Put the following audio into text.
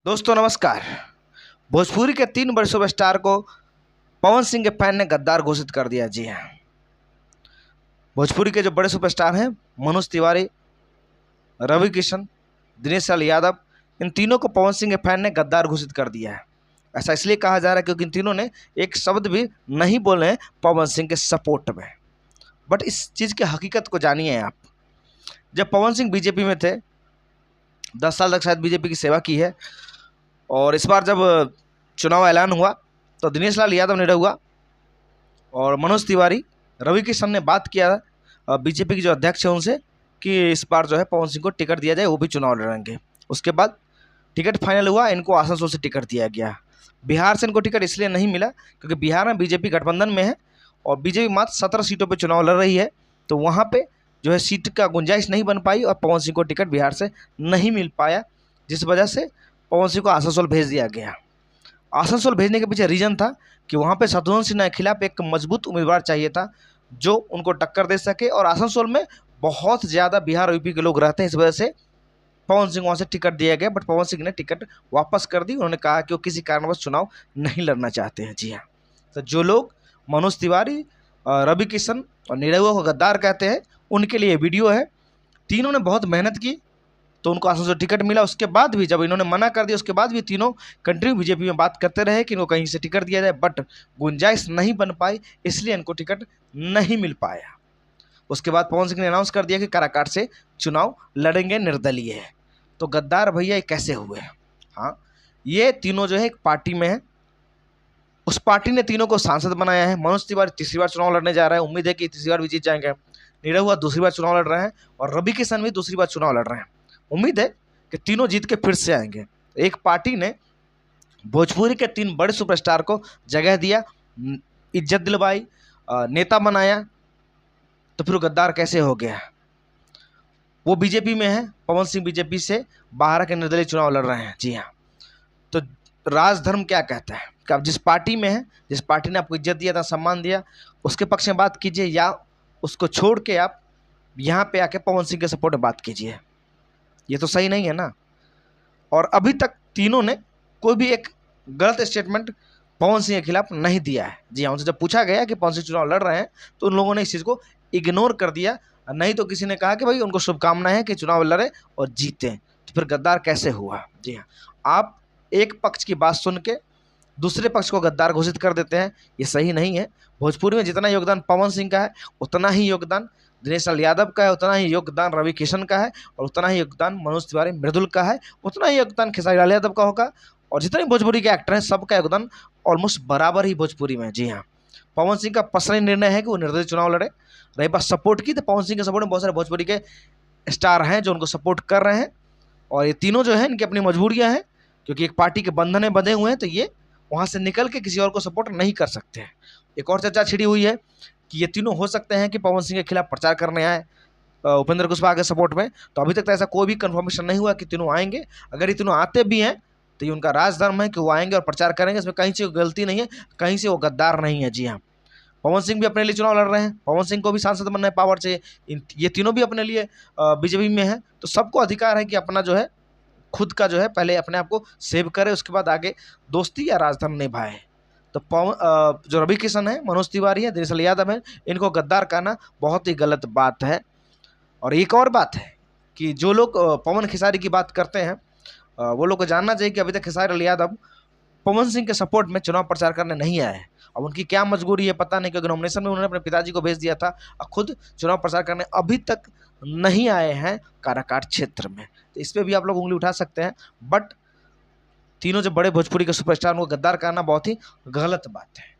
दोस्तों नमस्कार। भोजपुरी के 3 बड़े सुपरस्टार को पवन सिंह के फैन ने गद्दार घोषित कर दिया। जी हाँ, भोजपुरी के जो बड़े सुपरस्टार हैं मनोज तिवारी, रवि किशन, दिनेश लाल यादव, इन तीनों को पवन सिंह के फैन ने गद्दार घोषित कर दिया है। ऐसा इसलिए कहा जा रहा है क्योंकि इन तीनों ने एक शब्द भी नहीं बोले हैं पवन सिंह के सपोर्ट में। बट इस चीज़ की हकीकत को जानिए आप। जब पवन सिंह बीजेपी में थे, 10 साल तक शायद बीजेपी की सेवा की है, और इस बार जब चुनाव ऐलान हुआ तो दिनेश लाल यादव निर्णय हुआ और मनोज तिवारी, रवि किशन ने बात किया बीजेपी के जो अध्यक्ष हैं उनसे कि इस बार जो है पवन सिंह को टिकट दिया जाए, वो भी चुनाव लड़ेंगे। उसके बाद टिकट फाइनल हुआ, इनको आसनसोल से टिकट दिया गया। बिहार से इनको टिकट इसलिए नहीं मिला क्योंकि बिहार में बीजेपी गठबंधन में है और बीजेपी मात्र 17 सीटों पर चुनाव लड़ रही है, तो वहाँ पर जो है सीट का गुंजाइश नहीं बन पाई और पवन सिंह को टिकट बिहार से नहीं मिल पाया, जिस वजह से पवन सिंह को आसनसोल भेज दिया गया। आसनसोल भेजने के पीछे रीजन था कि वहाँ पे शत्रुघ्न सिन्हा के खिलाफ एक मजबूत उम्मीदवार चाहिए था जो उनको टक्कर दे सके, और आसनसोल में बहुत ज़्यादा बिहार और यूपी के लोग रहते हैं, इस वजह से पवन सिंह वहाँ से टिकट दिया गया। बट पवन सिंह ने टिकट वापस कर दी। उन्होंने कहा कि वो किसी कारणवश चुनाव नहीं लड़ना चाहते हैं। जी हाँ, तो जो लोग मनोज तिवारी, रवि किशन और निरहुआ को गद्दार कहते हैं, उनके लिए वीडियो है। तीनों ने बहुत मेहनत की तो उनको आसनसोल टिकट मिला। उसके बाद भी जब इन्होंने मना कर दिया, उसके बाद भी तीनों कंटिन्यू बीजेपी में बात करते रहे कि इनको कहीं से टिकट दिया जाए, बट गुंजाइश नहीं बन पाई, इसलिए इनको टिकट नहीं मिल पाया। उसके बाद पवन सिंह ने अनाउंस कर दिया कि काराकाट से चुनाव लड़ेंगे, निर्दलीय है। तो गद्दार भैया ये कैसे हुए? हाँ, ये तीनों जो है एक पार्टी में है, उस पार्टी ने तीनों को सांसद बनाया है। मनोज तिवारी तीसरी बार चुनाव लड़ने जा रहा है, उम्मीद है कि तीसरी बार भी जीत जाएंगे। निरहुआ दूसरी बार चुनाव लड़ रहे हैं और रवि किशन भी दूसरी बार चुनाव लड़ रहे हैं। उम्मीद है कि तीनों जीत के फिर से आएंगे। एक पार्टी ने भोजपुरी के 3 बड़े सुपरस्टार को जगह दिया, इज्जत दिलवाई, नेता बनाया, तो फिर गद्दार कैसे हो गया? वो बीजेपी में है, पवन सिंह बीजेपी से बाहर के निर्दलीय चुनाव लड़ रहे हैं। जी हाँ, तो राजधर्म क्या कहता है कि आप जिस पार्टी में हैं, जिस पार्टी ने आपको इज्जत दिया था, सम्मान दिया, उसके पक्ष में बात कीजिए, या उसको छोड़ के आप यहाँ पे आके पवन सिंह के सपोर्ट में बात कीजिए। ये तो सही नहीं है ना। और अभी तक तीनों ने कोई भी एक गलत स्टेटमेंट पवन सिंह के खिलाफ नहीं दिया है। जी हाँ, उनसे जब पूछा गया कि पवन सिंह चुनाव लड़ रहे हैं तो उन लोगों ने इस चीज़ को इग्नोर कर दिया। नहीं तो किसी ने कहा कि भाई उनको शुभकामनाएं हैं कि चुनाव लड़े और जीतें। तो फिर गद्दार कैसे हुआ? जी हाँ, आप एक पक्ष की बात सुन के दूसरे पक्ष को गद्दार घोषित कर देते हैं, ये सही नहीं है। भोजपुरी में जितना योगदान पवन सिंह का है उतना ही योगदान दिनेश लाल यादव का है, उतना ही योगदान रवि किशन का है, और उतना ही योगदान मनोज तिवारी मृदुल का है, उतना ही योगदान खेसारी लाल यादव का होगा, और जितने भोजपुरी के एक्टर हैं सबका योगदान ऑलमोस्ट बराबर ही भोजपुरी में। जी हाँ, पवन सिंह का पर्सनल निर्णय है कि वो निर्दलीय चुनाव लड़े। रही बात सपोर्ट की, तो पवन सिंह के सपोर्ट में बहुत सारे भोजपुरी के स्टार हैं जो उनको सपोर्ट कर रहे हैं, और ये तीनों जो है इनकी अपनी मजबूरियाँ हैं क्योंकि एक पार्टी के बंधन में बंधे हुए हैं, तो ये वहाँ से निकल के किसी और को सपोर्ट नहीं कर सकते हैं। एक और चर्चा छिड़ी हुई है कि ये तीनों हो सकते हैं कि पवन सिंह के खिलाफ प्रचार करने आए उपेंद्र कुशवाहा के सपोर्ट में। तो अभी तक तो ऐसा कोई भी कंफर्मेशन नहीं हुआ कि तीनों आएंगे। अगर ये तीनों आते भी हैं तो ये उनका राजधर्म है कि वो आएंगे और प्रचार करेंगे, इसमें कहीं से गलती नहीं है, कहीं से वो गद्दार नहीं है। जी हाँ, पवन सिंह भी अपने लिए चुनाव लड़ रहे हैं, पवन सिंह को भी सांसद बनना है, पावर चाहिए। ये तीनों भी अपने लिए बीजेपी में है, तो सबको अधिकार है कि अपना जो है खुद का जो है पहले अपने आप को सेव करे, उसके बाद आगे दोस्ती या राजधर्म निभाए। तो जो रवि किशन है, मनोज तिवारी है, दिनेश लाल यादव है, इनको गद्दार कहना बहुत ही गलत बात है। और एक और बात है कि जो लोग पवन खेसारी की बात करते हैं वो लोग को जानना चाहिए कि अभी तक खेसारी लाल यादव पवन सिंह के सपोर्ट में चुनाव प्रचार करने नहीं आए हैं। अब उनकी क्या मजबूरी है पता नहीं, क्योंकि नॉमिनेशन में उन्होंने अपने पिताजी को भेज दिया था और खुद चुनाव प्रचार करने अभी तक नहीं आए हैं काराकाट क्षेत्र में। तो इस पर भी आप लोग उंगली उठा सकते हैं। बट तीनों जो बड़े भोजपुरी के सुपरस्टार उनको गद्दार कहना बहुत ही गलत बात है।